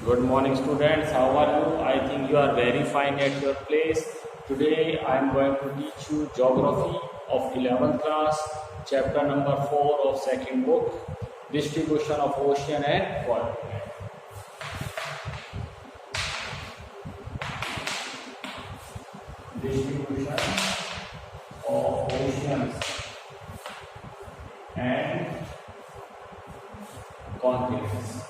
Good morning, students. How are you? I think you are very fine at your place. Today I am going to teach you geography of 11th class, chapter number 4 of second book, distribution of ocean and continent. Distribution of oceans and continents.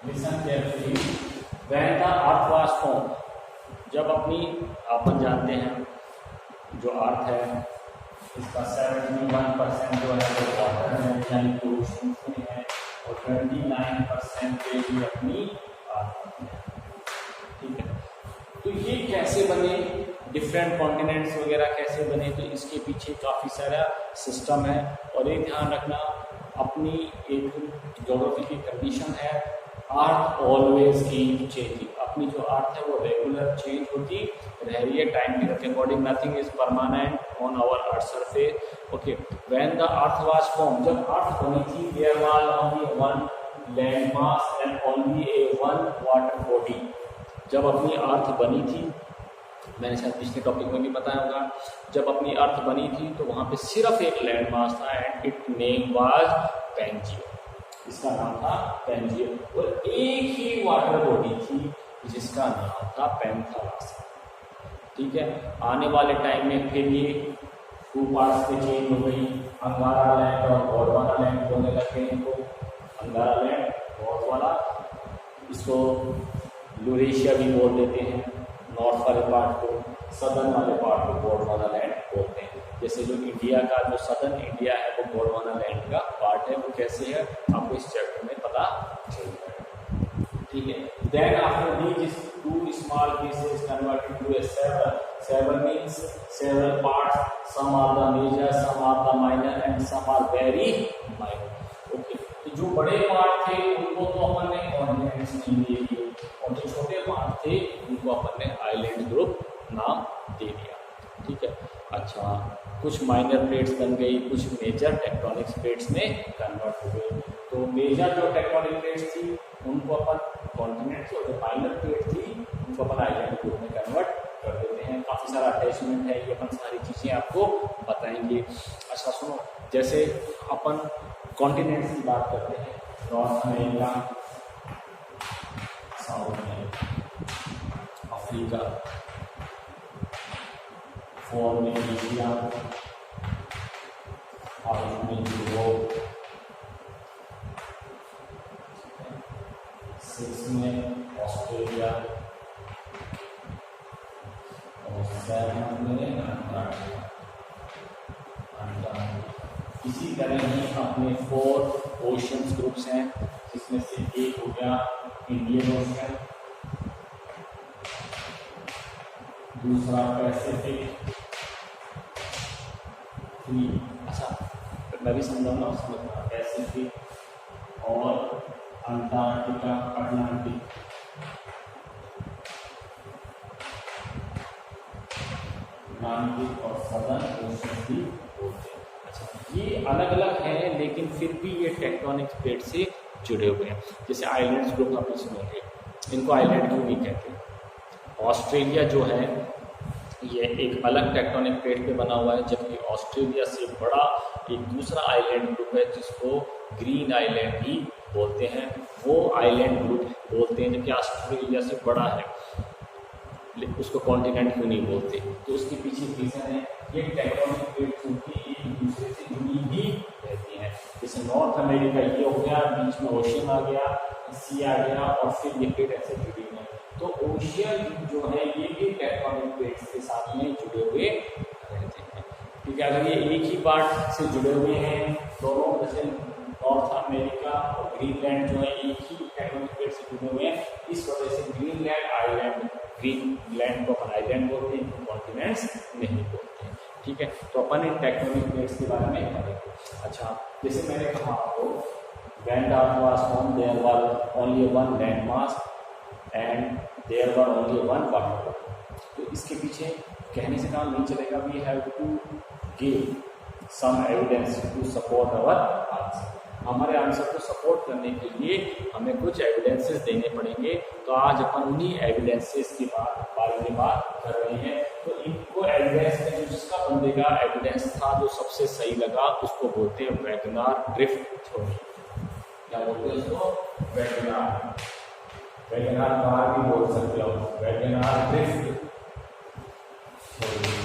Listen carefully. When the earth was formed, जब अपन जानते हैं जो अर्थ है इसका 71% जो है वो water में यानी कि ओशन में है और 29% ही अपनी अर्थ में है। ठीक है, तो ये कैसे बने, डिफरेंट कॉन्टिनेंट्स वगैरह कैसे बने, तो इसके पीछे काफ़ी सारा सिस्टम है। और ये ध्यान रखना, अपनी एक ज्योग्राफी की कंडीशन है, अर्थ ऑलवेज कीप चेंजिंग। अपनी जो अर्थ है वो रेगुलर चेंज होती रह रही है टाइम पीरियड के according. Nothing is permanent on our earth surface. Okay, when the earth was form, जब अर्थ बनी थी, there was only one land mass and only a one water body. जब अपनी अर्थ बनी थी, मैंने शायद पिछले टॉपिक में भी बताया होगा, जब अपनी अर्थ बनी थी तो वहाँ पे सिर्फ एक लैंड मास था and it name was Pangaea. इसका नाम था पैंजिया। और एक ही वाटर बॉडी थी जिसका नाम था पैंथालस। ठीक है, आने वाले टाइम में फिर ये टू पार्ट्स में चेंज हो गई, अंगारा लैंड और गोंडवाना लैंड बोलने लगे इनको। अंगारा लैंड गोंडवाना, इसको यूरेशिया भी बोल देते हैं, नॉर्थ वाले पार्ट को, सदर्न वाले पार्ट को गोंडवाना लैंड बोलते हैं। जैसे जो इंडिया का जो सदर्न इंडिया है वो गोंडवाना लैंड का पार्ट है, वो कैसे है आपको इस चैप्टर में पता चल जाएगा। ठीक है, then after these two small pieces converted to a seven means several parts, some are the major, some are the minor and some are very minor. Okay, तो जो बड़े पार्ट थे उनको तो अपन ने कॉन्टिनेंट्स नहीं दे दिए और जो छोटे पार्ट थे उनको अपन ने आइलैंड ग्रुप नाम दे दिया। ठीक है, अच्छा, कुछ माइनर प्लेट्स बन गई, कुछ मेजर टेक्टोनिक प्लेट्स में कन्वर्ट हो गई। तो मेजर जो टेक्टोनिक प्लेट्स थी उनको अपन कॉन्टिनेंट्स, और जो माइनर प्लेट थी उनको अपन आइलैंड ग्रुप में कन्वर्ट कर देते हैं। काफ़ी सारा अटैचमेंट है, ये अपन सारी चीज़ें आपको बताएंगे। अच्छा सुनो, जैसे अपन कॉन्टिनेंट्स की बात करते हैं, नॉर्थ अमेरिका, साउथ में अफ्रीका, फोर्थ में एशिया, फाइव में यूरोप, सिक्स में ऑस्ट्रेलिया और सेवन में अंटार्कटिका। इसी तरह ही अपने 4 ओशंस ग्रुप्स हैं, जिसमें से एक हो गया इंडियन ओशन, दूसरा पैसिफिक, अच्छा मैं भी समझाऊंगा, समझना, पैसिफिक और अंटार्कटिका, अटलांटिक, अटलांटिक और सदर्न ओशन भी होते हैं। अच्छा, ये अलग अलग हैं लेकिन फिर भी ये टेक्टोनिक प्लेट से जुड़े हुए हैं। जैसे आइलैंड्स ग्रुप आप सुनोगे, इनको आइलैंड क्यों नहीं कहते। ऑस्ट्रेलिया जो है ये एक अलग टेक्टोनिक प्लेट पे बना हुआ है, जबकि ऑस्ट्रेलिया से बड़ा एक दूसरा आइलैंड ग्रुप है जिसको ग्रीन आइलैंड भी बोलते हैं, वो आइलैंड ग्रुप बोलते हैं, जबकि ऑस्ट्रेलिया से बड़ा है, उसको कॉन्टिनेंट क्यों नहीं बोलते। तो उसके पीछे रीजन है, ये टेक्टोनिक प्लेट्स उनकी एक दूसरे से जुड़ी ही रहती हैं। जैसे नॉर्थ अमेरिका ये हो गया, बीच में ओशन आ गया, सी आ गया और फिर ये प्लेट ऐसे जुड़ी हुई है। तो ओशियन जो है ये भी टेक्टोनिक प्लेट्स के साथ में जुड़े हुए रहते हैं। ठीक है, अगर ये एक ही पार्ट से जुड़े हुए हैं दोनों, जैसे नॉर्थ अमेरिका और ग्रीनलैंड जो है एक ही टेक्टोनिक प्लेट से जुड़े हुए हैं, इस वजह से ग्रीनलैंड आइलैंड, ग्रीनलैंड को अपन आइलैंड बोलते हैं, इनको कॉन्टिनेंट्स नहीं बोलते हैं। ठीक है, तो अपन इन टेक्टोनिक प्लेट्स के बारे में पढ़ेंगे। अच्छा, जैसे मैंने कहा आपको, when the earth was formed there was only one land mass and there were only one water body. तो इसके पीछे कहने से काम नहीं चलेगा, we have to give some evidence to support our answer. हमारे आंसर को सपोर्ट करने के लिए हमें कुछ एविडेंसेस देने पड़ेंगे। तो आज अपन उन्हीं एविडेंसेस की बारे में बात कर रहे हैं। तो इनको एविडेंस में जिसका बंदे का एविडेंस था जो सबसे सही लगा उसको बोलते हैं वैगनार ड्रिफ्ट थ्योरी। क्या बोलते हैं उसको? वैगनार बार भी बोल सकते हो, वैगनार ड्रिफ्ट थ्योरी।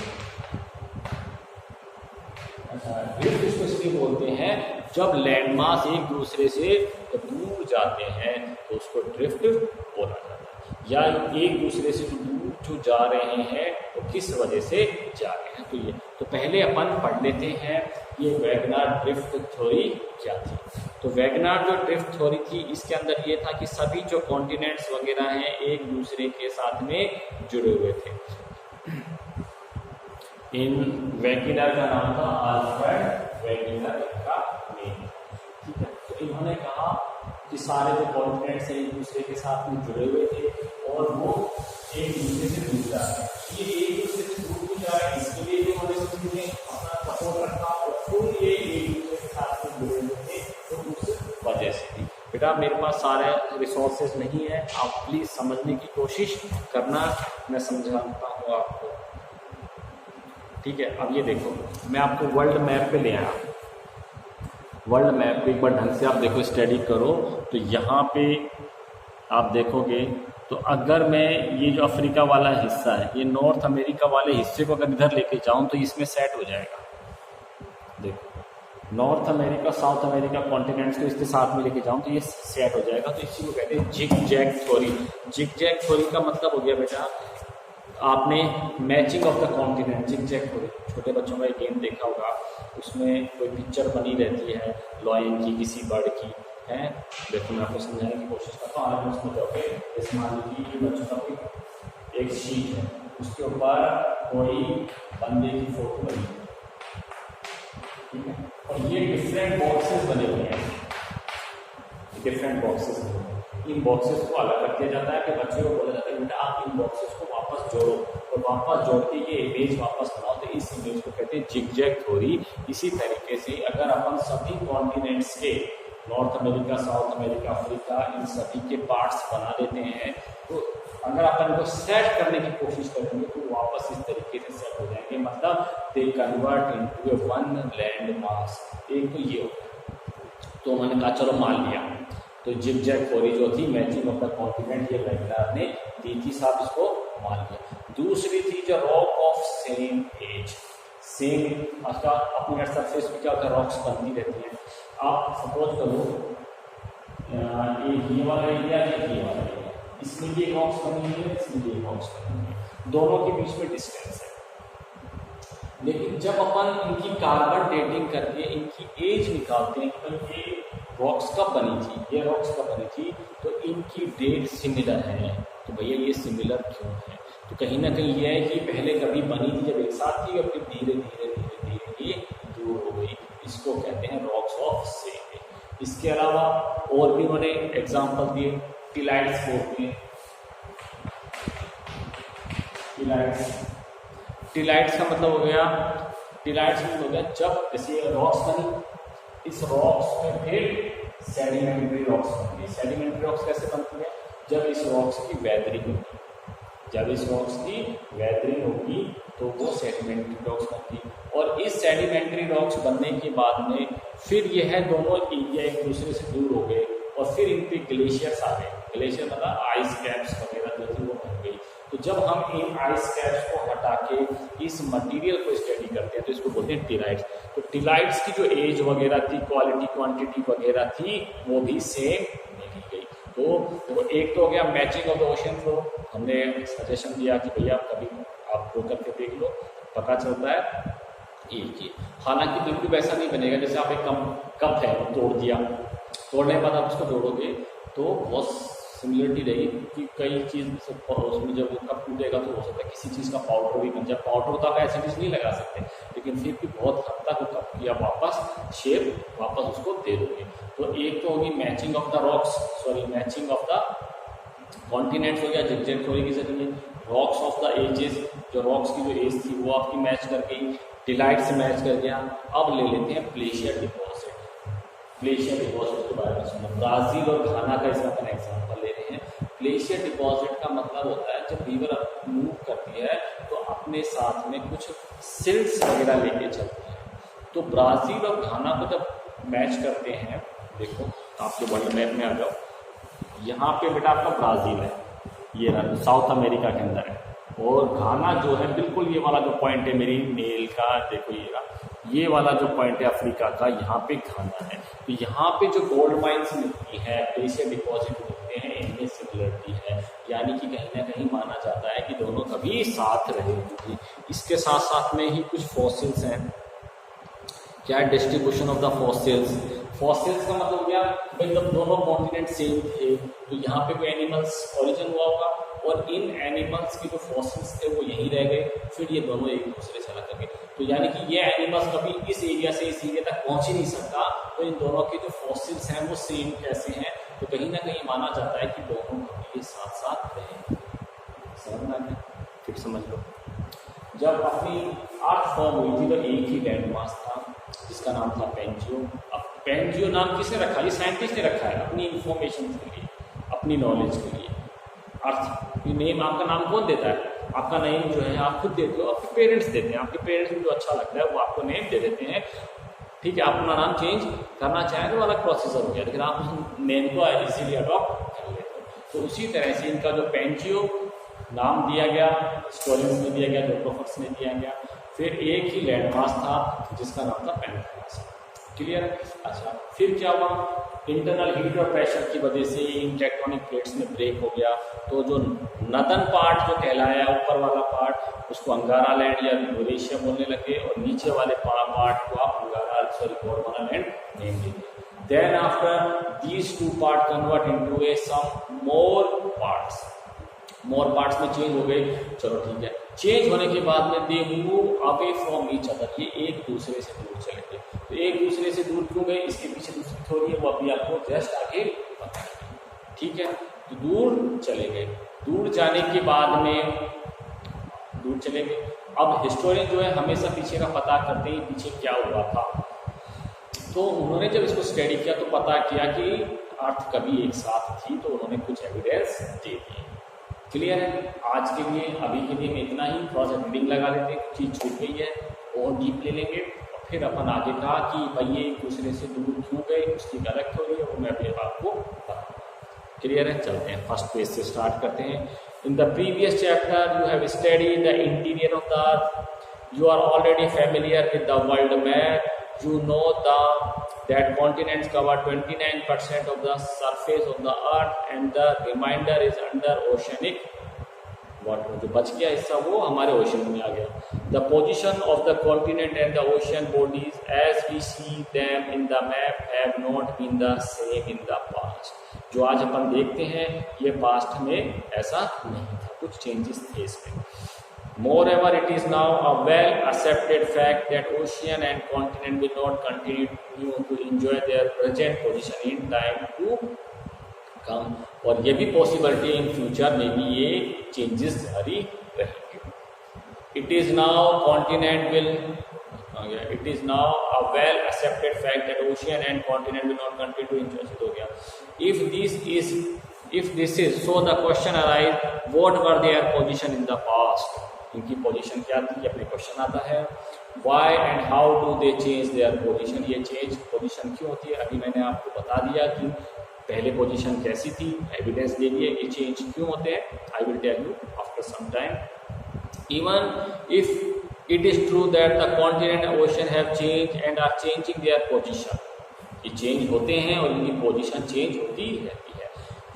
अच्छा, ड्रिफ्ट इसको इसलिए बोलते हैं जब लैंडमास एक दूसरे से दूर जाते हैं तो उसको ड्रिफ्ट बोला जाता है, या एक दूसरे से दूर जो जा रहे हैं तो किस वजह से जा रहे हैं। तो ये तो पहले अपन पढ़ लेते हैं ये वैगनार ड्रिफ्ट थ्योरी क्या थी। तो वैगनार जो ड्रिफ्ट थ्योरी थी इसके अंदर ये था कि सभी जो कॉन्टिनेंट्स वगैरह हैं एक दूसरे के साथ में जुड़े हुए थे। इन वैगनर का नाम था अल्फ्रेड वैगनर का नेम, ठीक है। तो इन्होंने कहा कि सारे जो कॉन्टिनेंट्स हैं एक दूसरे के साथ में जुड़े हुए थे और वो एक दूसरे से दूर जा रहे हैं। ये एक दूसरे से दूर भी जा रहे हैं, इसके लिए भी हमारे ने अपना सपोर्ट रखा और फिर ये एक दूसरे के साथ में जुड़े हुए थे तो उस वजह से थी। बेटा मेरे पास सारे रिसोर्सेज नहीं है, आप प्लीज समझने की कोशिश करना, मैं समझाता हूँ आपको, ठीक है। अब ये देखो मैं आपको वर्ल्ड मैप पे ले आया। वर्ल्ड मैप पे एक बार ढंग से आप देखो, स्टडी करो। तो यहाँ पे आप देखोगे तो अगर मैं ये जो अफ्रीका वाला हिस्सा है, ये नॉर्थ अमेरिका वाले हिस्से को अगर इधर लेके जाऊँ तो इसमें सेट हो जाएगा। देखो north America south America continents को इसके साथ में लेके जाऊँ तो ये सेट हो जाएगा। तो इसी को कहते हैं zig zag theory. Zig zag theory का मतलब हो गया बेटा आपने matching of the continent, zig zag theory. छोटे बच्चों का एक गेम देखा होगा, उसमें कोई पिक्चर बनी रहती है लॉयन की, किसी बर्ड की है। देखो मैं आपको समझाने की कोशिश करता हूँ, आप उसमें जाओगे। जैसे मान लीजिए कि बच्चों का कोई एक शीट है, उसके ऊपर कोई बंदे की फोटो बनी है, ठीक है। और ये डिफरेंट बॉक्सेस बने हुए हैं, डिफरेंट बॉक्सेस। इन बॉक्सेस को अलग कर दिया जाता है कि बच्चों को बोला जाता है बेटा आप इन बॉक्सेस को वापस जोड़ो और वापस जोड़ के ये इमेज वापस बनाओ। तो इस इमेज को कहते हैं जिग जैग थ्योरी। इसी तरीके से अगर अपन सभी कॉन्टिनेंट्स के north America south America Africa in सभी के पार्ट्स बना लेते हैं तो अगर अपन को सेट करने की कोशिश करेंगे तो वापस इस तरीके से सेट हो जाएंगे, मतलब they convert into A one land मास। एक तो ये होता। तो मैंने कहा चलो मान लिया, तो जिग जैग थ्योरी जो थी मैचिंग ऑफ द कॉन्टिनेंट ये वैगनार ने दी थी, साहब इसको मान लिया। दूसरी थी जो rock of same age, same अच्छा अपने सरफेस पे क्या होता है रॉक्स बनती रहती हैं। आप सपोज करो ये वाला एरिया ये वाला एरिया, इसमें ये रॉक्स बनी हुई है, इसमें ये रॉक्स बनी हुई है, दोनों के बीच में डिस्टेंस है। लेकिन जब अपन इनकी कार्बन डेटिंग करके इनकी एज निकालते हैं तो ये रॉक्स कब बनी थी, ये रॉक्स कब बनी थी, तो इनकी डेट सिमिलर है। तो भैया ये सिमिलर क्यों है, तो कहीं ना कहीं ये है कि पहले कभी बनी थी जब एक साथ थी और फिर धीरे धीरे धीरे धीरे ये दूर हो गई। इसको कहते हैं रॉक्स ऑफ सेम एज। इसके अलावा और भी उन्होंने एग्जाम्पल दिए, टिलाइट्स बोलते हैं। टिलाइट्स का मतलब हो गया, टिलाइट्स में हो गया जब जैसे रॉक्स बनी, इस रॉक्स में फिर सेडिमेंट्री रॉक्स बनती है। सेडिमेंट्री रॉक्स कैसे बनती है, जब इस रॉक्स की वेदरिंग होगी, जब इस रॉक्स की वेदरिंग होगी तो वो सेडिमेंट्री रॉक्स बनती है। और इस सेडिमेंट्री रॉक्स बनने के बाद में फिर यह दोनों एरिया एक दूसरे से दूर हो गए और फिर इन पे ग्लेशियर्स आ गए। ग्लेशियर मतलब आइस कैप्स वगैरह जो थी वो बन गई। तो जब हम इन आइस कैप्स को हटा के इस मटेरियल को स्टडी करते हैं तो इसको बोलते हैं टिलाइट्स। तो टिलाइट्स की जो एज वगैरह थी, क्वालिटी क्वांटिटी वगैरह थी, वो भी सेम मिली गई। तो एक तो हो गया matching of the ocean flow. हमने सजेशन दिया कि भैया कभी आप फ्लो करके देख लो, पता चलता है एक ही। हालांकि बिल्कुल वैसा नहीं बनेगा जैसे आप एक कप है तोड़ दिया, तोड़ने के बाद आप उसको जोड़ोगे तो बहुत सिमिलरिटी रहेगी कि कई चीज़ उसमें जब कप टूटेगा तो हो सकता है किसी चीज़ का पाउडर भी बन जाए। पाउडर तो आप ऐसी चीज़ नहीं लगा सकते, लेकिन फिर भी बहुत हद तक वो कप की आप वापस शेप वापस उसको दे दोगे। तो एक तो होगी matching of the rocks, sorry matching of the continents हो गया जिग जैग थ्योरी के जरिए। रॉक्स ऑफ द एजेस, जो रॉक्स की जो एज थी वो आपकी मैच कर गई, टिलाइट से मैच कर गया। अब ले लेते हैं ग्लेशियर डिपॉजिट। ग्लेशियर डिपॉजिट के बारे में सुना। ब्राजील और घाना का इसमें अपन एग्जाम्पल ले रहे हैं। ग्लेशियर डिपॉजिट का मतलब होता है जब रिवर मूव करती है तो अपने साथ में कुछ सिल्ट्स वगैरह लेके चलती है। तो ब्राजील और घाना को जब मैच करते हैं, देखो आपके वर्ल्ड मैप में आ जाओ, यहाँ पे बेटा आपका ब्राजील है, ये साउथ अमेरिका के अंदर है, और घाना जो है बिल्कुल ये वाला जो पॉइंट है मेरी मेल का, देखो ये वाला जो पॉइंट है अफ्रीका का, यहाँ पे घाना है। तो यहाँ पे जो गोल्ड माइन्स मिलती है, ग्लेशियर डिपॉजिट मिलते हैं, इनमें सिमिलरिटी है, यानी कि कहीं ना कहीं माना जाता है कि दोनों कभी साथ रहे होंगे। इसके साथ साथ में ही कुछ फॉसिल्स हैं। क्या है distribution of the fossils? Fossils का मतलब क्या भाई, जब दोनों कॉन्टिनेंट सेम थे तो यहाँ पे कोई एनिमल्स ओरिजिन हुआ होगा, और इन एनिमल्स के जो फॉसिल्स थे वो यहीं रह गए, फिर ये दोनों एक दूसरे से अलग गए। तो यानी कि ये एनिमल्स कभी इस एरिया से इस एरिया तक पहुंच ही नहीं सकता, तो इन दोनों के जो फॉसिल्स हैं वो सेम कैसे हैं, तो कहीं ना कहीं माना जाता है कि दोनों कभी साथ साथ रहे। समझ में आ गया? फिर समझ लो, जब अपनी अर्थ फॉर्म हुई थी तो एक ही लैंड मास था जिसका नाम था पेंजियो। अब पेंजियो नाम किसने रखा? ये साइंटिस्ट ने रखा है अपनी इंफॉर्मेशन के लिए, अपनी नॉलेज के लिए। अर्थ ये नेम आपका नाम कौन देता है? आपका नेम जो है आप खुद देते हो, आपके पेरेंट्स देते हैं। आपके पेरेंट्स को जो अच्छा लगता है वो आपको नेम दे देते हैं, ठीक है। आप अपना नाम चेंज करना चाहें तो अलग प्रोसीजर हो गया, लेकिन आप नेम को इजीली अडॉप्ट कर लेते हो। तो उसी तरह से इनका जो पेंजियो नाम दिया गया, हिस्टोरियंस ने दिया गया, जोग्राफर्स ने दिया गया। फिर एक ही लैंडमास था जिसका नाम था पेंथास। क्लियर? अच्छा, फिर क्या हुआ? इंटरनल हीट और प्रेशर की वजह से इन टेक्टोनिक प्लेट्स में ब्रेक हो गया, तो जो नदन पार्ट जो कहलाया, ऊपर वाला पार्ट, उसको अंगारा लैंड या यूरेशिया बोलने लगे, और नीचे वाले पार्ट को आप गोंडवाना लैंड नेम दे दिया। Then after these two part convert into a some more parts में चेंज हो गए। चलो ठीक है, चेंज होने के बाद में they move away from each other, ये एक दूसरे से दूर चले गए। तो एक दूसरे से दूर क्यों गए, इसके पीछे दूसरी थ्योरी है, वो अभी आपको जस्ट आगे बताएंगे, ठीक है। तो दूर चले गए, दूर जाने के बाद में दूर चले गए। अब हिस्टोरियन जो है हमेशा पीछे का पता करते हैं पीछे क्या हुआ था। तो उन्होंने जब इसको स्टडी किया तो पता किया कि अर्थ कभी एक साथ थी, तो उन्होंने कुछ एविडेंस दे दिए। क्लियर है? आज के लिए अभी के लिए मैं इतना ही, थोड़ा सा रीडिंग लगा लेते हैं, चीज़ छूट गई है और डीप ले लेंगे, और फिर अपन आगे कहा कि भाई ये एक दूसरे से दूर क्यों गए, उसकी अलग थ्योरी है, वो मैं अभी आपको बताऊंगा। क्लियर है? चलते हैं फर्स्ट पेज से स्टार्ट करते हैं। In the previous chapter you have studied the interior of the earth, you are already familiar with the world map, you know that continents cover 29% of the surface of the earth and the remainder is under oceanic water। जो बच गया हिस्सा वो हमारे ocean में आ गया। The position of the continent and the ocean bodies as we see them in the map have not been the same in the past। जो आज अपन देखते हैं ये पास्ट में ऐसा नहीं था, कुछ चेंजेस थे इसमें। Moreover, it is now a well-accepted fact that ocean and continent will not continue to enjoy their present position in time to come। और ये भी पॉसिबिलिटी इन फ्यूचर में भी ये चेंजेस जारी रहेंगे। It is now a well-accepted fact that ocean and continent will not continue to enjoy। हो गया। If this is so, the question arises, what were their position in the past? इनकी position क्या थी, अपने question आता है। Why and how do they change their position, ये change position क्यों होती है? अभी मैंने आपको बता दिया कि पहले पोजीशन कैसी थी, एविडेंस दे दिए, ये चेंज क्यों होते हैं। I will tell you after some time. Even if it is true that the continent and ocean have change and are changing their position, ये चेंज होते हैं और इनकी पोजीशन चेंज होती रहती है।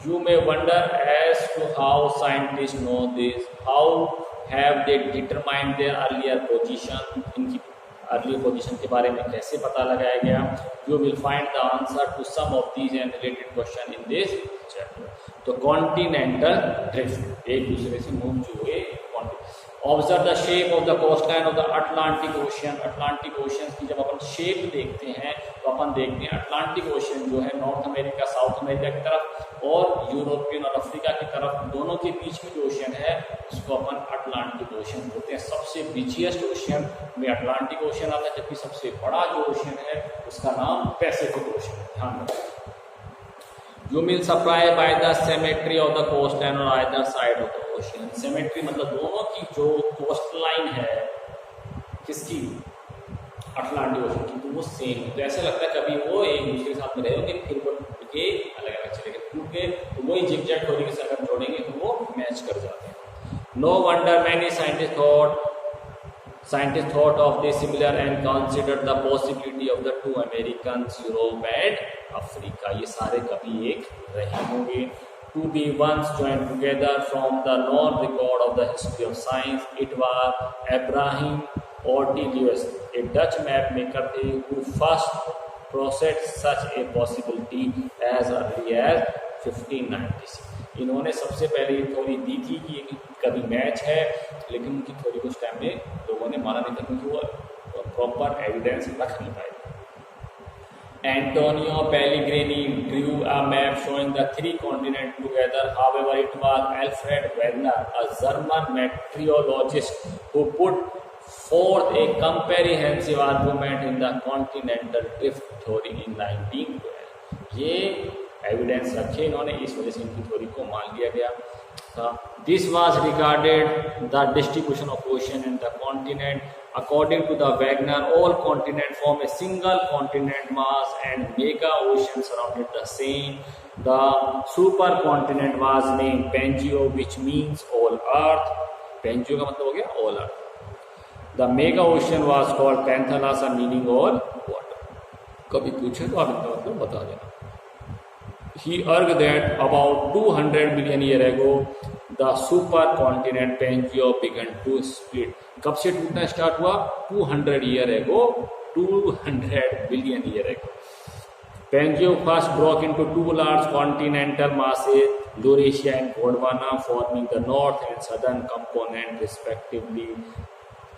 You may wonder as to how scientist know this, how have they determined their earlier position, इनकी early position के बारे में कैसे पता लगाया गया। You will find the answer to some of these and related question in this chapter। तो continental drift, एक दूसरे से मूव जो हुए। Observe the shape of the coastline of the Atlantic ocean, Atlantic ocean की जब अपन शेप देखते हैं तो अपन देखते हैं अटलांटिक ओशियन जो है नॉर्थ अमेरिका, साउथ अमेरिका की तरफ, और यूरोपियन और अफ्रीका की तरफ, दोनों के बीच में जो ओशियन है उसको अपन अटलांटिक ओशियन बोलते हैं। सबसे बिचिएस्ट ओशियन में अटलांटिक ओशियन आता है, जबकि सबसे बड़ा जो ओशियन है उसका नाम पैसिफिक ओशियन है। ध्यान रखिए। You will supply by the symmetry of the coastline or either side of the ocean. Symmetry मतलब दोनों की जो कोस्ट लाइन है किसकी, अटलांटिक ओशन की, तो वो सेम है। तो ऐसा लगता है कभी वो एक दूसरे के साथ में रहेंगे, फिर वो टूट के अलग अलग चलेंगे, टूट के तो वही जिगजैग थ्योरी के साथ अगर जोड़ेंगे तो वो मैच कर जाते हैं। No wonder many scientists thought of this similar and considered the possibility of the two Americans, Europe and Africa. ये सारे कभी एक रहे होंगे। To be once joined together from the known record of the history of science, it was Abraham Ortelius, a Dutch map maker, who first processed such a possibility as early as 1596. इन्होंने सबसे पहले ये theory दी थी कि कभी match है, लेकिन उनकी थ्योरी को उस टाइम में लोगों ने माना नहीं था क्योंकि वो प्रॉपर एविडेंस रख नहीं पाए। Antonio Pellegrini drew a map showing the three continents together. However, it was Alfred Wegener, a German meteorologist, who put forth a comprehensive argument in the continental drift theory in 1912. ये evidence रखे इन्होंने, इस वजह से इनकी theory को मान लिया गया था। This was regarded the distribution of ocean in the continent. According to the Wegener, all continents form a single continent mass and mega ocean surrounded the same. The supercontinent was named Pangeo, which means all earth. Pangeo का मतलब हो गया all earth. The mega ocean was called Panthalassa, meaning all water. कभी पूछे तो आप इतना मतलब बता देना। He argued that about 200 million years ago, the supercontinent Pangeo began to split. कब से टूटना स्टार्ट हुआ? 200 years ago, 200 billion years ago. Pangeo first broke into two large continental masses, Laurasia and Gondwana, forming the north and southern component respectively.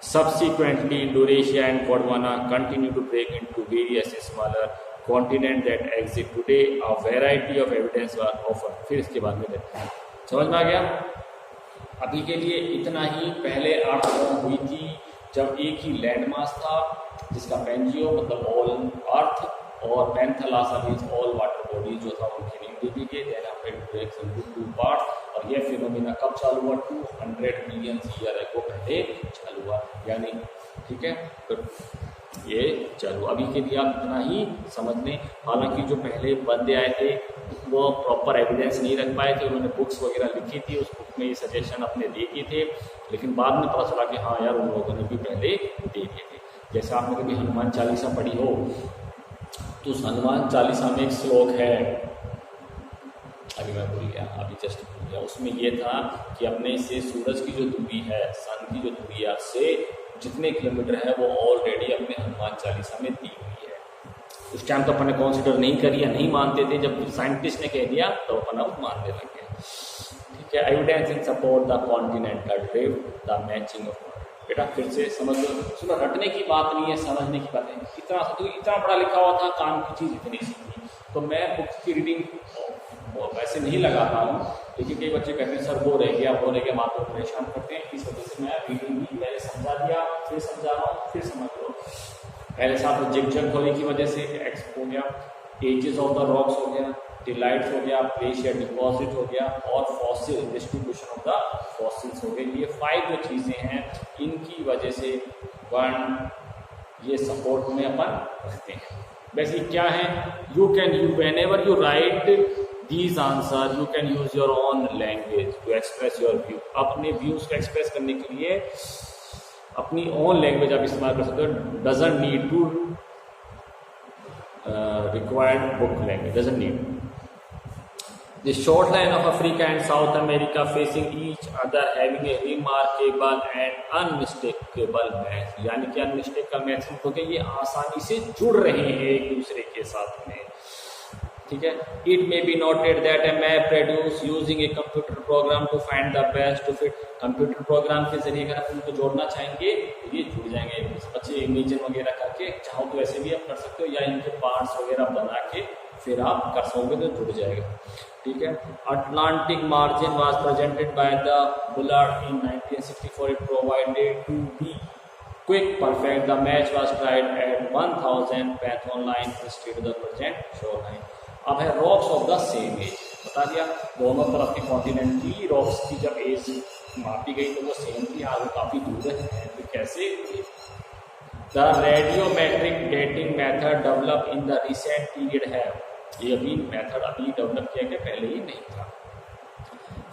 Subsequently, Laurasia and Gondwana continue to break into various smaller continents that exist today. A variety of evidence were offered. फिर इसके बाद में देखते हैं, समझ में आ गया? अभी के लिए इतना ही। पहले अर्थ फॉर्म हुई थी जब एक ही लैंड मास था जिसका पेंजियो मतलब ऑल अर्थ और Panthalassa means all water body जो था उनकी नेम दे दी गई। Then after it breaks into two parts. और ये फिनोमेना कब चालू हुआ? 200 मिलियन ईयर को पहले चालू हुआ, यानी ठीक है। तो ये चलो अभी के लिए आप इतना ही समझ लें। हालांकि जो पहले बंदे आए थे वो प्रॉपर एविडेंस नहीं रख पाए थे, उन्होंने बुक्स वगैरह लिखी थी, उस बुक में ये सजेशन अपने दे दिए थे, लेकिन बाद में पता चला कि हाँ यार उन लोगों ने भी पहले दे दिए थे। जैसे आपने कभी हनुमान चालीसा पढ़ी हो तो हनुमान चालीसा में एक श्लोक है, अभी मैं भूल गया, अभी जस्ट भूल गया, उसमें ये था कि अपने से सूरज की जो दूरी है, सन की जो दूरी है से जितने किलोमीटर है वो ऑलरेडी अपने हनुमान चालीसा में दी हुई है। उस टाइम तो अपन ने कंसिडर नहीं करी या नहीं मानते थे, जब साइंटिस्ट ने कह दिया तो अपन अब मानने लग गए। ठीक है, evidence in support the continental drift the matching of. बेटा फिर से समझ लो, सुनो रटने की बात नहीं है, समझने की बात है। इतना तो इतना पढ़ा लिखा हुआ था, काम की चीज़ इतनी सीखी, तो मैं बुक्स की रीडिंग वैसे नहीं लगाता हूँ, लेकिन कई बच्चे कहते हैं सर वो रह गया बात को परेशान करते हैं, इस वजह से मैं रीडिंग भी पहले समझा दिया, फिर समझा रहा हूँ, फिर समझ लो। पहले साथ में जिगजैग थ्योरी की वजह से एक्सप हो गया, एजेस ऑफ द रॉक्स हो गया, डिलाइट्स हो गया, ग्लेशियर डिपॉजिट हो गया, और fossil distribution of the fossils हो गए। ये 5 जो चीज़ें हैं इनकी वजह से ये सपोर्ट में अपन रखते हैं। वैसे क्या है, you can you when ever you right these answer you can use your own language to express your view। अपने व्यूज को एक्सप्रेस करने के लिए अपनी ओन लैंग्वेज आप इस्तेमाल कर सकते हो। doesn't need to required book language, doesn't need। The short line of Africa and South America facing each other having a remarkable and unmistakable match, यानी कि unmistakable match क्योंकि ये आसानी से जुड़ रहे हैं एक दूसरे के साथ में। ठीक है। It may be noted that a map produce using a computer program to find the best to fit. Computer program के जरिए अगर आप उनको जोड़ना चाहेंगे तो ये जुड़ जाएंगे। बच्चे इमेजिन वगैरह करके चाहो तो ऐसे भी आप कर सकते हो, या इनके पार्ट्स वगैरह बना के फिर आप कर सकोगे तो जुड़ जाएगा, ठीक है। Atlantic margin was presented by the Bullard in 1964। It provided to be quick perfect. The match was tried at 1000 Python line instead of the present shoreline. अब है rocks of the same age, बता दिया दोनों तरफ की continent की rocks की जब एज मापी गई तो वो सेम थी, आज वो काफी दूर है, तो कैसे? The radiometric dating method develop in the recent period है, ये अभी मेथड अभी डेवलप किया गया, पहले ही नहीं था।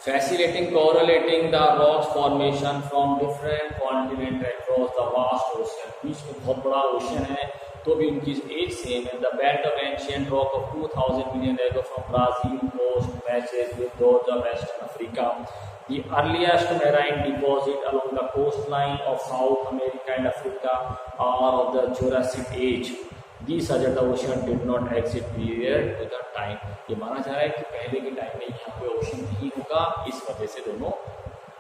Facilitating correlating the rocks formation from different continent across the vast ocean, बीच में बहुत बड़ा ओशन है तो भी उनकी एज सेम है। The belt of ancient rock of 2000 million ago from Brazil coast matches with those of Western Africa. The earliest marine deposit along the coastline of South America and Africa are of the Jurassic age. These suggest the ocean did not exist prior to the time. ये माना जा रहा है कि पहले के time में यहाँ पे ओशन नहीं होगा, इस वजह से दोनों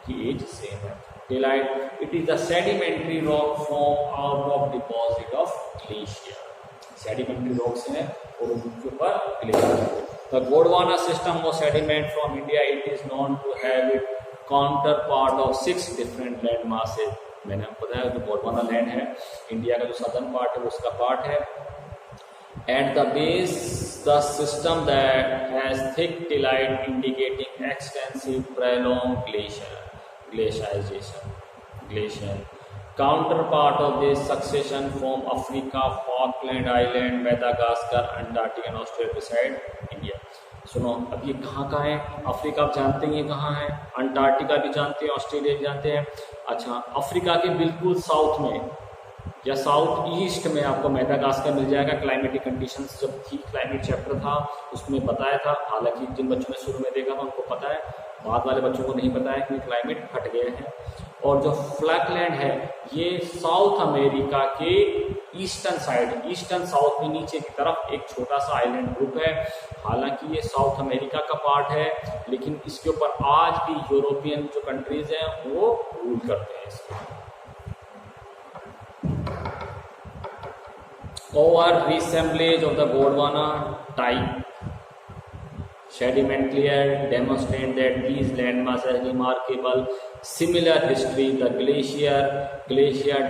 की एज सेम है। Daylight, it is the sedimentary rock formed out of deposit of glacier. Sedimentary rocks हैं और उनके ऊपर glacier. The Gondwana system of sediment from India, it is known to have its counterpart of 6 different land masses. मैंने आपको बताया कि Gondwana land है, India का जो सदर्न पार्ट है वो उसका पार्ट है। At the base, the system that has thick tillite indicating extensive prolonged glaciation. Counterpart of this succession from Africa, Falkland Island, Madagascar, Antarctica and Australia beside India. सुनो, अब ये कहाँ का है? अफ्रीका आप जानते हैं ये कहाँ है, अंटार्कटिका भी जानते हैं, ऑस्ट्रेलिया भी जानते हैं। अच्छा, अफ्रीका के बिल्कुल साउथ में या साउथ ईस्ट में आपको मेडागास्कर मिल जाएगा। क्लाइमेटिक कंडीशंस जब थी, क्लाइमेट चैप्टर था उसमें बताया था, हालांकि जिन बच्चों ने शुरू में देखा था उनको पता है, बाद वाले बच्चों को नहीं पता है कि क्लाइमेट हट गए हैं। और जो फ्लैकलैंड है ये साउथ अमेरिका के ईस्टर्न साइड, ईस्टर्न साउथ में नीचे की तरफ एक छोटा सा आइलैंड ग्रुप है। हालांकि ये साउथ अमेरिका का पार्ट है, लेकिन इसके ऊपर आज भी यूरोपियन जो कंट्रीज हैं वो रूल करते हैं इसको। Over reassemblage of the Gondwana type sedimentary demonstrate that these landmasses have remarkable similar history. The glacier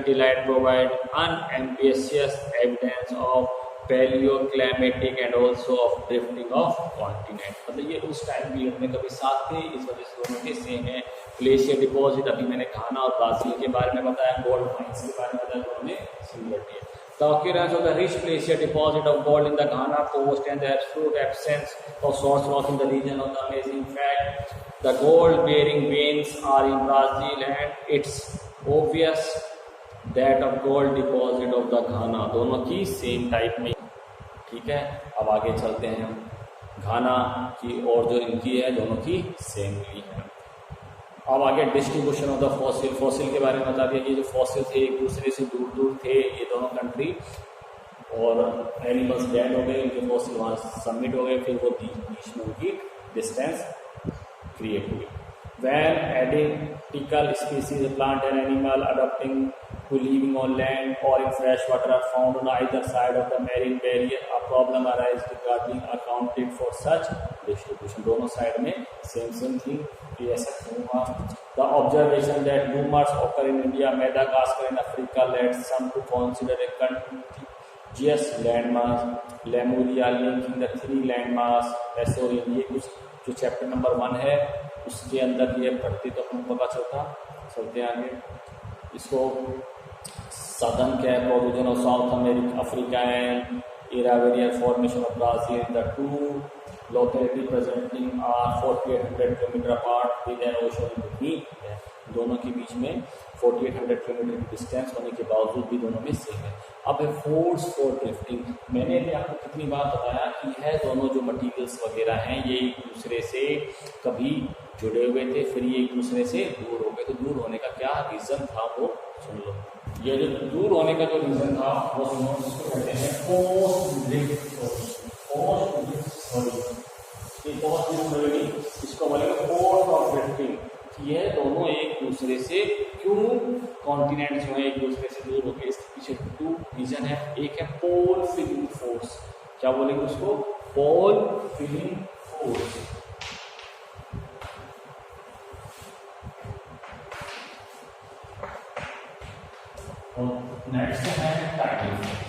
tillite provide unambiguous evidence of paleoclimatic and also of drifting of continent. मतलब ये उस time period में कभी साथ थे, इस वजह से दोनों के सेम है। ग्लेशियर डिपॉजिट अभी मैंने घाना और ब्राजील के बारे में बताया, गोल्ड माइंस के बारे में बताया, दोनों में सिमिलरिटी है। The occurrence of the rich glacier deposit of gold in the Ghana coast and the absolute absence of source rock in the region of the amazing fact. The gold-bearing veins are in Brazil and it's obvious that of gold deposit of the Ghana. दोनों की same type में, ठीक है। अब आगे चलते हैं, घाना की और जो इनकी है दोनों की सेम ही है। अब आगे distribution of the fossil, fossil के बारे में बता दिया। ये जो फॉसिल थे एक दूसरे से दूर दूर थे ये दोनों कंट्री, और एनिमल्स डेड हो गए, उनके फॉसिल वहाँ सबमिट हो गए, फिर वो बीच में उनकी डिस्टेंस क्रिएट हुई। When identical species, plant and animal adapting to living on land or in fresh water are found on either side of the marine barrier, a problem arises regarding accounted for such distribution. दोनों side में same थी, ये ऐसा क्यों हुआ? The observation that boomers occur in India, Madagascar and Africa led some to consider a contiguous landmass, Lemuria linking the 3 landmass, Saurian। ये कुछ जो चैप्टर नंबर 1 है उसके अंदर ये पढ़ती तो हमको पता चलता। चलते आगे, इसको southern cape origin of South America, Africa and इरावेरियर formation of Brazil, the 2 locality presenting are 4800 kilometre apart with an ocean between. दोनों के बीच में 4800 किलोमीटर की डिस्टेंस होने के बावजूद भी दोनों में सेम है। अब है फोर्स फॉर ड्रिफ्टिंग। मैंने भी आपको कितनी बार बताया कि है दोनों जो मटीरियल्स वगैरह हैं ये एक दूसरे से कभी जुड़े हुए थे, फिर ये एक दूसरे से दूर हो गए। तो दूर होने का क्या रीज़न था वो सुन लो। ये जो दूर होने का जो रीज़न था वो सुनो, इसको कहते हैं पोस्ट ड्रिफ्ट। पोस्ट ड्रिफ्ट बहुत यूज, इसको बोलेंगे फोर्स ऑफ ड्रिफ्टिंग। ये दोनों एक दूसरे से क्यों, कॉन्टिनेंट जो है एक दूसरे से दूर होकर, इसके पीछे टू रीजन है। एक है पोल फिलिंग फोर्स, क्या बोलेंगे उसको, पोल फिलिंग फोर्स। और नेक्स्ट है tidal force.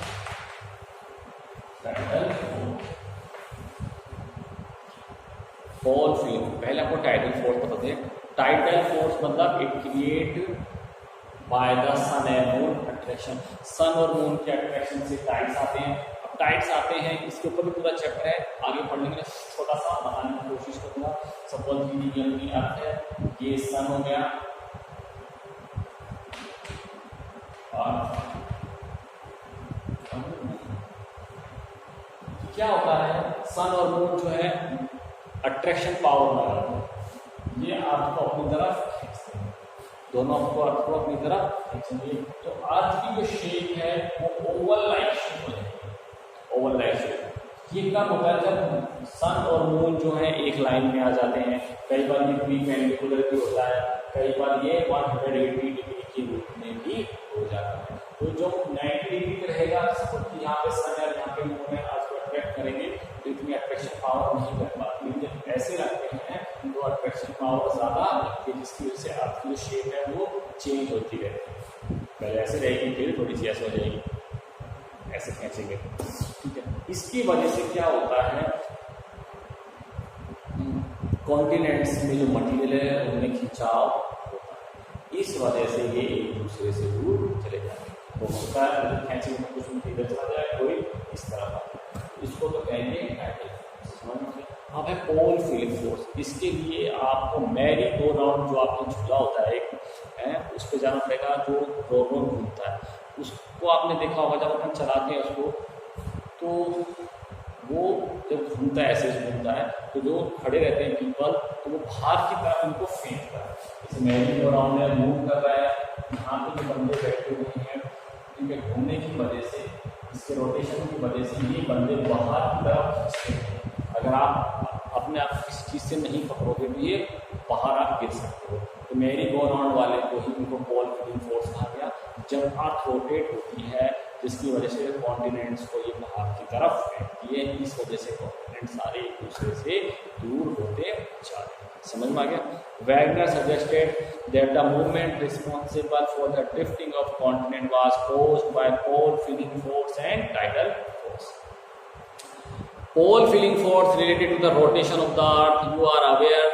Tidal pole fleeing, पहले आपको टाइडल फोर्स बता दें। टाइडल फोर्स मतलब it create by the sun and moon attraction. Sun और मून के अट्रैक्शन से टाइड्स आते हैं। अब टाइड्स आते हैं, इसके ऊपर भी पूरा चैप्टर है, आगे पढ़ लेंगे। छोटा सा बताने की कोशिश करूंगा। सपोज ये अर्थ है, ये सन हो गया, और क्या होता है, सन और मून जो है अट्रैक्शन पावर वाला, ये अर्थ को अपनी तरफ खींचते हैं, दोनों आपको अर्थ को अपनी तरफ खींचेंगे। तो अर्थ की जो शेप है वो ओवल लाइक शेप हो जाएगी। ओवल लाइक शेप ये कब होता है, जब सन और मून जो है एक लाइन में आ जाते हैं। कई बार ये परपेंडिकुलर भी होता है, कई बार ये 180 डिग्री के रूप में भी हो जाता है। तो जो 90 डिग्री पे रहेगा, सपोज यहाँ पे सन है, यहाँ पे मून है, अर्थ को अट्रैक्ट करेंगे तो इतनी अट्रैक्शन पावर नहीं कर पाती। जब ऐसे रखते हैं तो अट्रैक्शन पावर ज़्यादा लगती है, जिसकी वजह से अर्थ की जो शेप है वो चेंज होती रहती है। पहले ऐसे रहेगी, फिर थोड़ी सी ऐसे हो जाएगी, ऐसे खींचेंगे, ठीक है। इसकी वजह से क्या होता है, कॉन्टिनेंट्स में जो मटेरियल है उनमें खिंचाव होता है, इस वजह से ये एक दूसरे से दूर चले जाते हैं। हो सकता है खींचेंगे तो कुछ उनके इधर चला जाए, कोई इस तरफ, इसको तो कहेंगे टाइडल फोर्स। अब है पोल फिलिंग फोर्स। इसके लिए आपको मैरी गो राउंड, जो आपका झूला होता है एक है, उस पर जाना पड़ेगा, जो रोड रोड घूमता है। उसको आपने देखा होगा, जब अपन चलाते हैं उसको, तो वो जब घूमता है, ऐसे घूमता है, तो जो खड़े रहते हैं पीपल, तो वो बाहर की तरफ उनको फेंकता है। जैसे मैरी गो राउंड है, मूव कर रहा है, यहाँ पे जो बंदे बैठे हुए हैं, इनके घूमने की वजह से, इसके रोटेशन की वजह से ये बंदे बाहर की तरफ खींचते हैं। अगर आप अपने आप किसी चीज़ से नहीं पकड़ोगे तो ये बाहर आप गिर सकते हो। तो मैरी गो राउंड वाले को ही उनको पोल फिलिंग फोर्स कहा गया। जब अर्थ रोटेट होती है, जिसकी वजह से कॉन्टिनेंट्स को ये बाहर की तरफ फेंकती है, इस वजह से कॉन्टिनेंट सारे एक दूसरे से दूर होते जा रहे हैं। समझ में आ गया? Wegener suggested that the movement responsible for the drifting of continent was caused by pole filling force and tidal force. Pole filling force related to the rotation of the earth. You are aware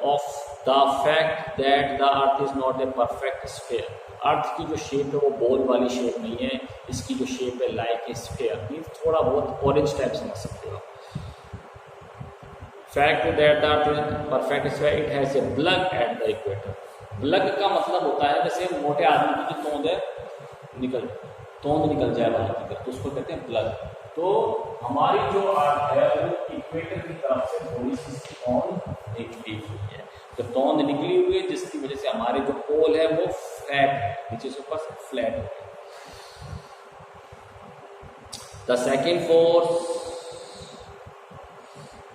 of the fact that the earth is not a perfect sphere. अर्थ की जो shape है वो ball वाली shape नहीं है, इसकी जो shape है लाइक ए स्फीयर, मींस थोड़ा बहुत ऑरेंज टाइप समझ सकते हो। Fact that the earth is perfect sphere, it has a plug at the equator. Plug का मतलब होता है जैसे मोटे आदमी की जो तोंद है, तोंद निकल जाए बाहर की तरफ, तो उसको कहते हैं प्लग। तो हमारी जो अर्थ है वो इक्वेटर की तरफ से थोड़ी सी तोंद निकली हुई है। तो तोंद निकली हुई है, जिसकी वजह से हमारे जो पोल है वो फ्लैट है, नीचे से ऊपर से फ्लैट है। The second force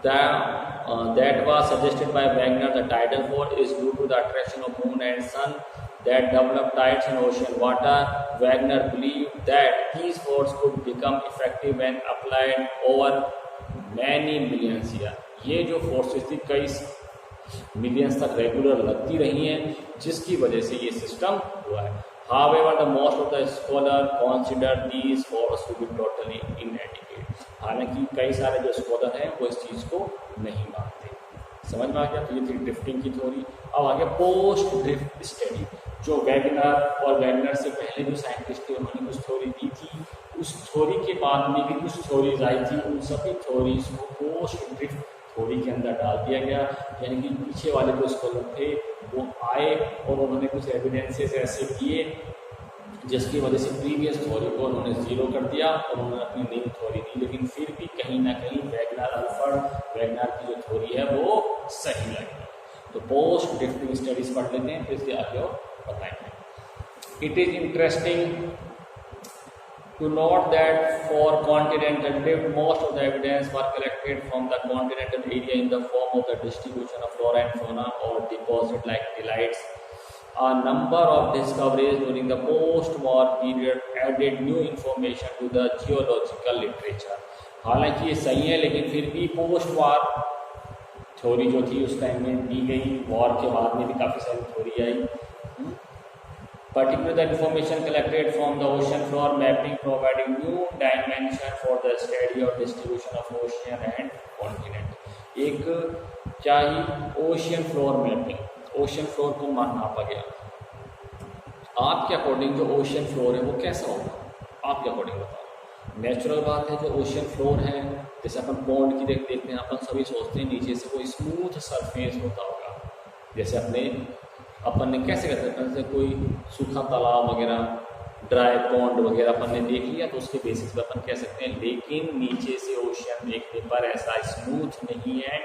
that was suggested by Wagner, the tidal force, is due to the attraction of moon and sun that develop tides in ocean water. Wagner believed that these forces could become effective when applied over many millions years. ये जो forces थी कई millions तक regular लगती रही हैं, जिसकी वजह से ये सिस्टम हुआ है। However, the most of the scholars consider these forces to be totally inadequate. हालांकि कई सारे जो स्कॉलर हैं वो इस चीज़ को नहीं मानते। समझ में आ गया? तो ये थी ड्रिफ्टिंग की थ्योरी। अब आगे पोस्ट ड्रिफ्ट स्टडी, जो वैगनर और वैगनर से पहले जो साइंटिस्ट थे उन्होंने कुछ थ्योरी दी थी, उस थ्योरी के बाद में भी कुछ थ्योरीज आई थी, उन सभी थ्योरीज को पोस्ट ड्रिफ्ट थ्योरी के अंदर डाल दिया गया। यानी कि पीछे वाले जो स्कॉलर थे वो आए और उन्होंने कुछ एविडेंसेस ऐसे किए जिसकी वजह से प्रीवियस थ्योरी को उन्होंने जीरो कर दिया और उन्होंने अपनी नई थ्योरी दी। लेकिन फिर भी कहीं ना कहीं वैगनर की जो थ्योरी है वो सही लगी। तो पोस्ट ड्रिफ्टिंग स्टडीज पढ़ लेते हैं, फिर से आगे और बताएंगे। It is interesting To note that for continental drift, most of the evidence were collected from the continental area in the form of the distribution of flora and fauna or deposit like delights. A number of discoveries during the post-war period added new information to the geological literature. हालांकि ये सही है, लेकिन फिर भी post वार theory जो थी उस टाइम में दी गई, वॉर के बाद में भी काफ़ी सारी theory I. Particularly the information collected from the ocean floor mapping providing new dimension for the study or distribution of ocean and continent. एक क्या ही ocean floor mapping, ocean floor को नापा गया. आपके अकॉर्डिंग जो ओशियन फ्लोर है वो कैसा होगा, आपके अकॉर्डिंग बताओ. नेचुरल बात है, जो ओशियन फ्लोर है जैसे अपन पॉन्ड की देखते हैं, अपन सभी सोचते हैं नीचे से वो स्मूथ सरफेस होता होगा. जैसे अपन ने कैसे कहते हैं, जैसे कोई सूखा तालाब वगैरह, ड्राई पॉन्ड वगैरह अपन ने देख लिया तो उसके बेसिस पर अपन कह सकते हैं. लेकिन नीचे से ओशियन देखने पर ऐसा स्मूथ नहीं है.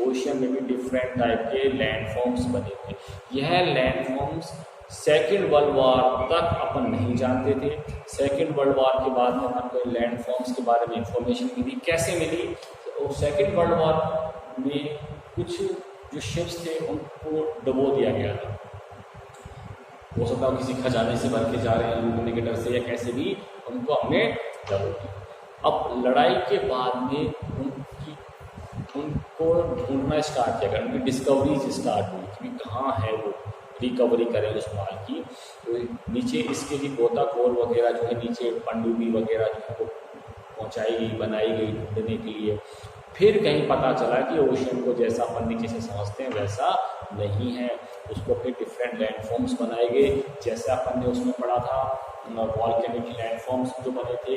ओशियन में भी डिफरेंट टाइप के लैंडफॉर्म्स बने हुए. यह लैंडफॉर्म्स सेकेंड वर्ल्ड वार तक अपन नहीं जानते थे. सेकेंड वर्ल्ड वार के बाद में अपन को लैंडफॉर्म्स के बारे में इंफॉर्मेशन मिली. कैसे मिली? तो सेकेंड वर्ल्ड वार में कुछ जो शिप्स थे उनको डुबो दिया गया था. हो सकता है किसी खजाने से भर के जा रहे हैं लूटने के डर से, या कैसे भी उनको हमने डुबो दिया. अब लड़ाई के बाद में उनको ढूंढना स्टार्ट किया, उनकी डिस्कवरीज स्टार्ट हुई कि कहाँ है वो, रिकवरी करें उस माल की. तो नीचे इसके लिए गोताखोर वगैरह जो है, नीचे पनडुब्बी वगैरह जो है वो पहुँचाई गई, बनाई गई ढूंढने के लिए. फिर कहीं पता चला कि ओशियन को जैसा अपन नीचे से समझते हैं वैसा नहीं है. उसको फिर डिफरेंट लैंडफॉर्म्स बनाए गए. जैसे अपन ने उसमें पढ़ा था वॉल्केनिक लैंडफॉर्म्स जो बने थे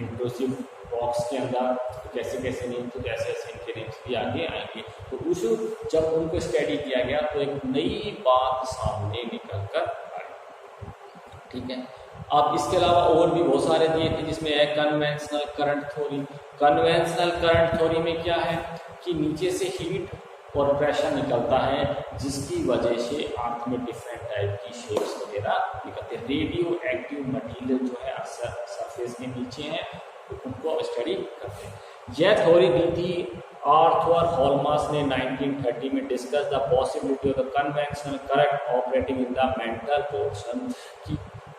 इंट्रूसिव रॉक्स के अंदर, तो कैसे कैसे नहीं, तो जैसे जैसे इनके नेम्स भी आगे आएंगे. तो उस जब उनको स्टडी किया गया तो एक नई बात सामने निकल कर आई. ठीक है. अब इसके अलावा और भी बहुत सारे दिए थे, जिसमें है conventional current theory. Conventional current theory में क्या है कि नीचे से हीट और प्रेशर निकलता है, जिसकी वजह से अर्थ में डिफरेंट टाइप की शेप्स वगैरह निकलते हैं. रेडियो एक्टिव मटीरियल जो है सरफेस के नीचे हैं, तो उनको स्टडी करते हैं. यह थ्योरी दी थी आर्थर हॉलमास ने 1930 में discuss the possibility of the conventional current operating in the mantle portion. की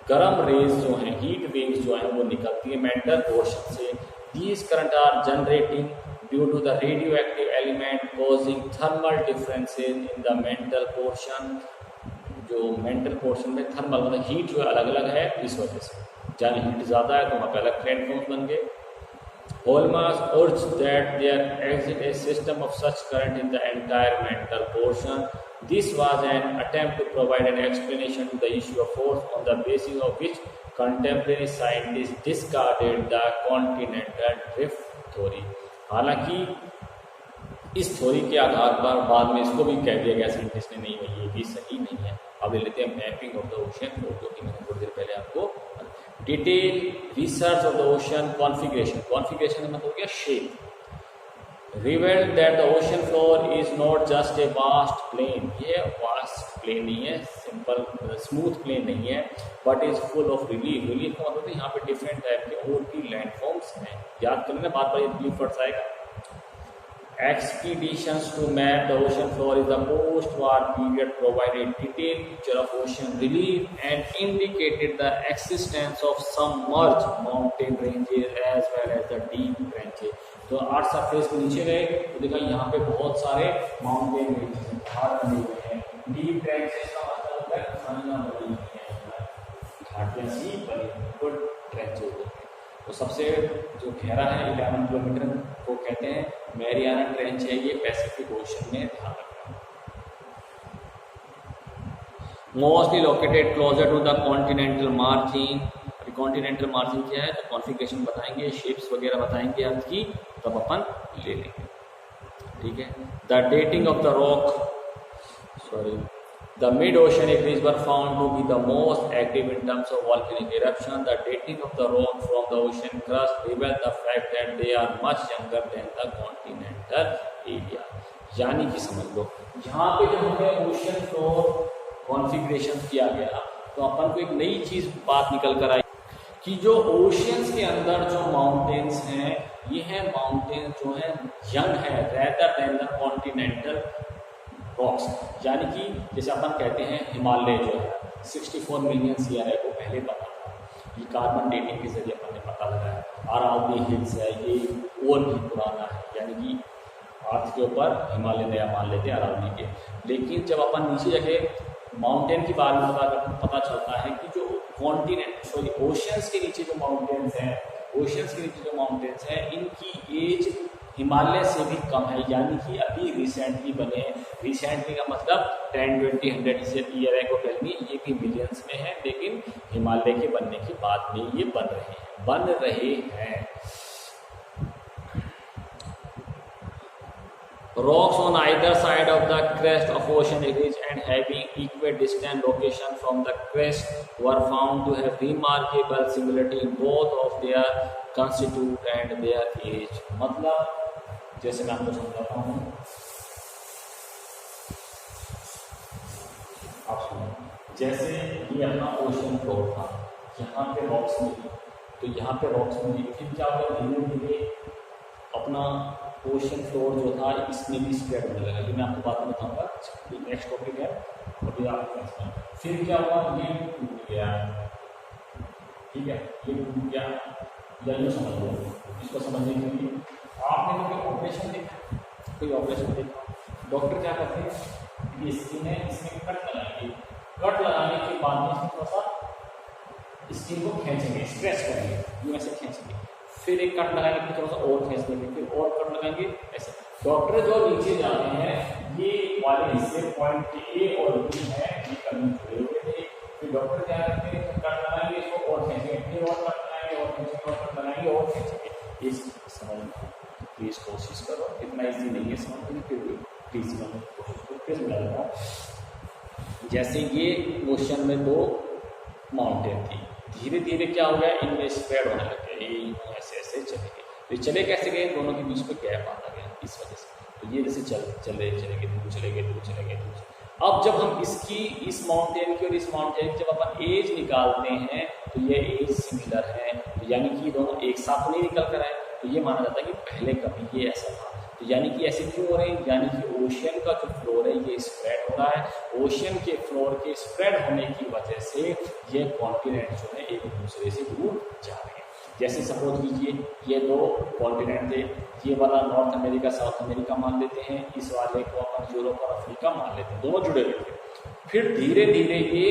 गर्म रेज जो हैं, हीट वेव्स जो हैं वो निकलती है मेंटल पोर्शन से. These current are generating due to the radioactive element causing thermal differences in the mantle portion. जो मेंटल पोर्शन में थर्मल मतलब हीट जो अलग अलग है, इस वजह से जहाँ हीट ज़्यादा है तो वहाँ पे अलग लैंडफॉर्म्स बन गए. Holmes urged that there exist a system of such current in the entire mental portion. This was an attempt to provide an explanation to the issue of force, on the basis of which contemporary scientists discarded the continental drift theory. हालांकि इस theory के आधार पर बाद में इसको भी कह दिया गया साइंटिस्ट ने, नहीं भाई ये भी सही नहीं है. अब ले लेते हैं मैपिंग ऑफ द ओशन, जो कि मैंने थोड़ी देर पहले आपको detail research of the ocean configuration. Configuration मतलब हो गया shape. Revealed that the ocean floor is not just a vast plain. ये वास्ट प्लेन नहीं है, सिंपल स्मूथ प्लेन नहीं है, but is full of relief. Relief का मतलब यहाँ पे डिफरेंट टाइप के और भी लैंडफॉर्म्स हैं. याद करना बार बार ये रिलीफ वर्ड्स आएगा. Expeditions to map the ocean floor in the post-war period provided detailed picture of ocean relief and indicated the existence of submerged mountain ranges as well as the deep trenches. तो earth surface के नीचे गए तो देखा यहाँ पे बहुत सारे माउंटेन रेंजेस हैं, पहाड़ बने हुए हैं. डीप ट्रेंचेस का मतलब होता है खानियां बनी हुई हैं, घाटियां सी बनी हुई, ट्रेंचेस होते हैं. तो सबसे जो गहरा है 11 किलोमीटर को कहते हैं मैरियाना ट्रेंच है. ये पैसिफिक ओशन में ध्यान रखना. Mostly located closer to the continental margin. Continental margin क्या है, तो कॉन्फ़िगरेशन बताएंगे, शेप्स वगैरह बताएंगे आपकी, तब अपन ले लेंगे. ठीक है. The dating of the rock, sorry, the mid-oceanic ridges were found to be the most active in terms of volcanic eruption. The dating of the rock from the ocean crust revealed the fact that they are much younger than the continental area. यानी कि समझ लो यहाँ पे जब हमें ocean floor configuration किया गया तो अपन को एक नई चीज़ बात निकल कर आई कि जो ओशियंस के अंदर जो माउंटेन्स हैं, ये है माउंटेन जो है यंग है rather than the continental rocks. यानी कि जैसे अपन कहते हैं हिमालय जो है 64 मिलियन ईयर है वो पहले बना था, ये कार्बन डेटिंग के जरिए अपन ने पता लगाया। अरावली हिल्स है ये और भी पुराना है, यानी कि अर्थ के ऊपर हिमालय नया मान लेते हैं अरावली के। लेकिन जब अपन नीचे जाके माउंटेन के बारे में पता चलता है कि जो कॉन्टिनेंट सॉरी ओशियंस के नीचे जो माउंटेन्स हैं, ओशियंस के नीचे जो माउंटेन्स हैं इनकी एज हिमालय से भी कम है, यानी कि अभी रिसेंटली बने। रिसेंटली का मतलब 10, 20, 100 ईयर है को पहले, ये भी मिलियंस में है, लेकिन हिमालय के बनने के बाद में ये बन रहे हैं। Rocks on either side of the crest of ocean ridge and having equidistant location from the crest were found to have remarkable similarity in both of their constitute and their age। मतलब जैसे मैं आपको समझाता हूँ, आप सुनो, जैसे ये अपना ओशन फ्लोर था, यहाँ पे रॉक्स मिली, तो यहाँ पे रॉक्स मिली, फिर क्या होगा धीरे धीरे अपना ओशन फ्लोर जो था इसमें भी स्प्रेड होने लगा। ये मैं आपको बाद में बताऊंगा, नेक्स्ट टॉपिक है अभी आपको। फिर क्या हुआ, ये टूट गया, ठीक है, ये टूट गया, या यूँ समझ लो, इसको समझने के लिए आपने कोई ऑपरेशन देखा, कोई ऑपरेशन देखा, डॉक्टर क्या करते हैं, ये स्किन है इसमें कट लगाएंगे, कट लगाने के बाद में इसमें थोड़ा सा स्किन को खींचेंगे, स्ट्रेच करेंगे, यूँ ऐसे खींचेंगे, फिर एक कट लगाएंगे, फिर थोड़ा सा और खींच देंगे, फिर और कट लगाएंगे, ऐसे। डॉक्टर जो नीचे जाते हैं ये वाले हिस्से पॉइंट ए और बी है, ये कभी जुड़े हुए थे, फिर डॉक्टर क्या करते हैं, कट लगाएंगे, इसको और खींचेंगे, फिर और कट लगाएंगे, और खींचेंगे, और कट लगाएंगे, और खींचेंगे। इस समझ प्लीज कोशिश करो, इतना ईजी नहीं है समझने, फिर भी प्लीज समझने की कोशिश करो। फिर समझा दूंगा, जैसे ये ओशन में दो माउंटेन थी, धीरे धीरे क्या हो गया, इनमें स्प्रेड होने लग गया, ऐसे ऐसे चले गए। तो चले कैसे गए, दोनों के बीच में गैप आता गया इस वजह से। तो ये जैसे चले गए, दूर चले गए। अब जब हम इसकी इस माउंटेन की और इस माउंटेन की जब अपन एज निकालते हैं तो ये एज सिमिलर है, तो यानी कि दोनों एक साथ नहीं निकल कर आए, तो ये माना जाता है कि पहले कभी ये ऐसा था। तो यानी कि ऐसे क्यों हो रहे हैं, यानी कि ओशियन का जो फ्लोर है ये स्प्रेड हो रहा है, ओशियन के फ्लोर के स्प्रेड होने की वजह से ये कॉन्टिनेंट जो है एक दूसरे से दूर जा रहे हैं। जैसे सपोज कीजिए ये दो कॉन्टिनेंट थे, ये वाला नॉर्थ अमेरिका साउथ अमेरिका मान लेते हैं, इस वाले को अपन यूरोप और अफ्रीका मान लेते हैं, दोनों जुड़े हुए थे। फिर धीरे धीरे ये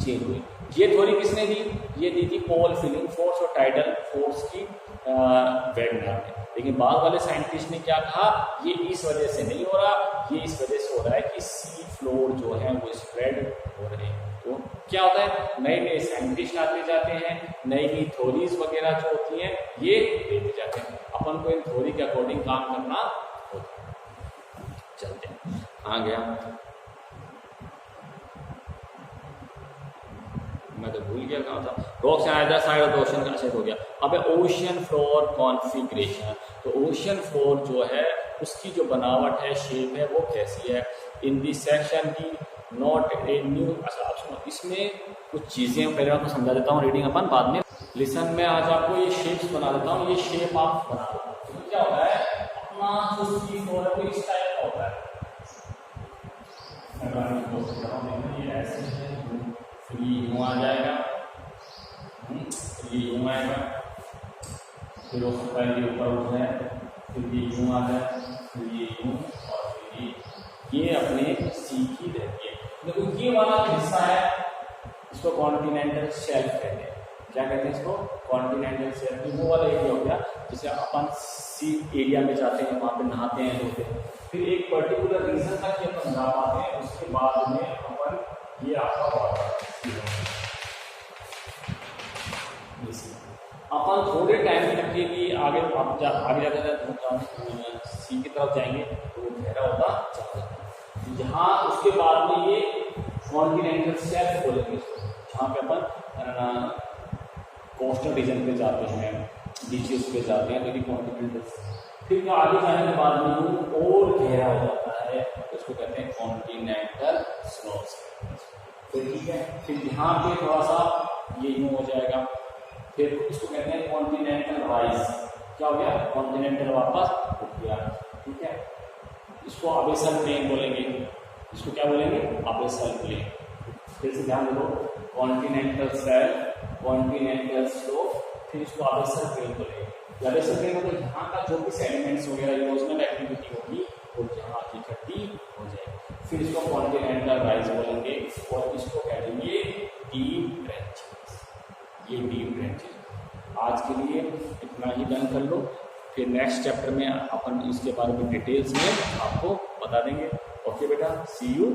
चेंज हुई। ये थ्योरी किसने दी, ये दी थी पोल फिलिंग फोर्स और टाइडल फोर्स की वैगनर ने। लेकिन बाद वाले साइंटिस्ट ने क्या कहा, ये इस वजह से नहीं हो रहा, ये इस वजह से हो रहा है कि सी फ्लोर जो है वो स्प्रेड हो रहे हैं। तो क्या होता है, नए नए साइंटिस्ट आते जाते हैं, नई नई थ्योरीज वगैरह जो होती हैं ये देते जाते हैं, अपन को इन थ्योरी के अकॉर्डिंग काम करना होता है। चलते हैं, आ गया, मैं तो भूल गया कहाँ था। Rocks either side of the ocean का हो गया। अब ओशियन फ्लोर कॉन्फिगरेशन, तो ओशियन फ्लोर जो है उसकी जो बनावट है, शेप है, वो कैसी है। इन दिस सेक्शन की नॉट ए न्यू, अच्छा आप सुनो, इसमें कुछ चीज़ें पहले आपको समझा देता हूँ, रीडिंग अपन बाद में। लिसन में आज आपको ये शेप्स बना देता हूँ, ये शेप आप बना दो। तो क्या होता है, अपना जो सी फ्लोर है वो इस टाइप का होता है, ये ऐसे है, फिर ये यूँ आ जाएगा, फिर ये यूँ आएगा, फिर उससे पहले ऊपर उठ जाए, फिर ये यूँ आ जाए, फिर ये यूँ, और फिर ये अपने सीखी रहती है। देखो ये वाला हिस्सा है, इसको कॉन्टिनेंटल शेल्फ कहते हैं। क्या कहते हैं इसको, कॉन्टिनेंटल शेल्फ। वो वाला एरिया हो गया जैसे अपन सी एरिया में जाते हैं, वहाँ पे नहाते हैं, धोते हैं, फिर एक पर्टिकुलर रीजन तक ये अपन जा पाते हैं, उसके बाद में अपन ये आपका वाटर अपन थोड़े टाइम तक के लिए आगे आगे जाते सी की तरफ जाएंगे तो वो गहरा होता चला जाता है। यहाँ उसके बाद में ये कॉन्टिनेंटल शेल्फ बोलेंगे, जहाँ पे अपन कोस्टल रीजन पे जाते हैं, बीचेस पे जाते हैं, तो कॉन्टिनेंटल। फिर आगे जाने के बाद में और गहरा हो जाता है, तो उसको कहते हैं कॉन्टिनेंटल स्लोप्स। तो ठीक है, फिर यहाँ पे थोड़ा सा ये यूँ हो जाएगा, फिर इसको कहते हैं कॉन्टिनेंटल राइज। क्या हो गया? कॉन्टिनेंटल वापस उठ गया। ठीक है, इसको अबेसल प्लेन बोलेंगे। इसको क्या बोलेंगे? अबेसल प्लेन। फिर से ध्यान दो, कॉन्टिनेंटल सेल, कॉन्टिनेंटल स्लोप, फिर इसको अबेसल प्लेन बोलेंगे। अबेसल प्लेन मतलब यहाँ का जो भी सेडिमेंट्स वगैरह इरोजनल एक्टिविटी होगी वो यहाँ इकट्ठी हो जाएगी। फिर इसको कॉन्टिनेंटल राइज बोलेंगे और इसको कहेंगे डीप ट्रेंचेस। ये डीप ट्रेंचेस। आज के लिए इतना ही डन कर लो, फिर नेक्स्ट चैप्टर में अपन इसके बारे में डिटेल्स में आपको बता देंगे। ओके बेटा, सी यू।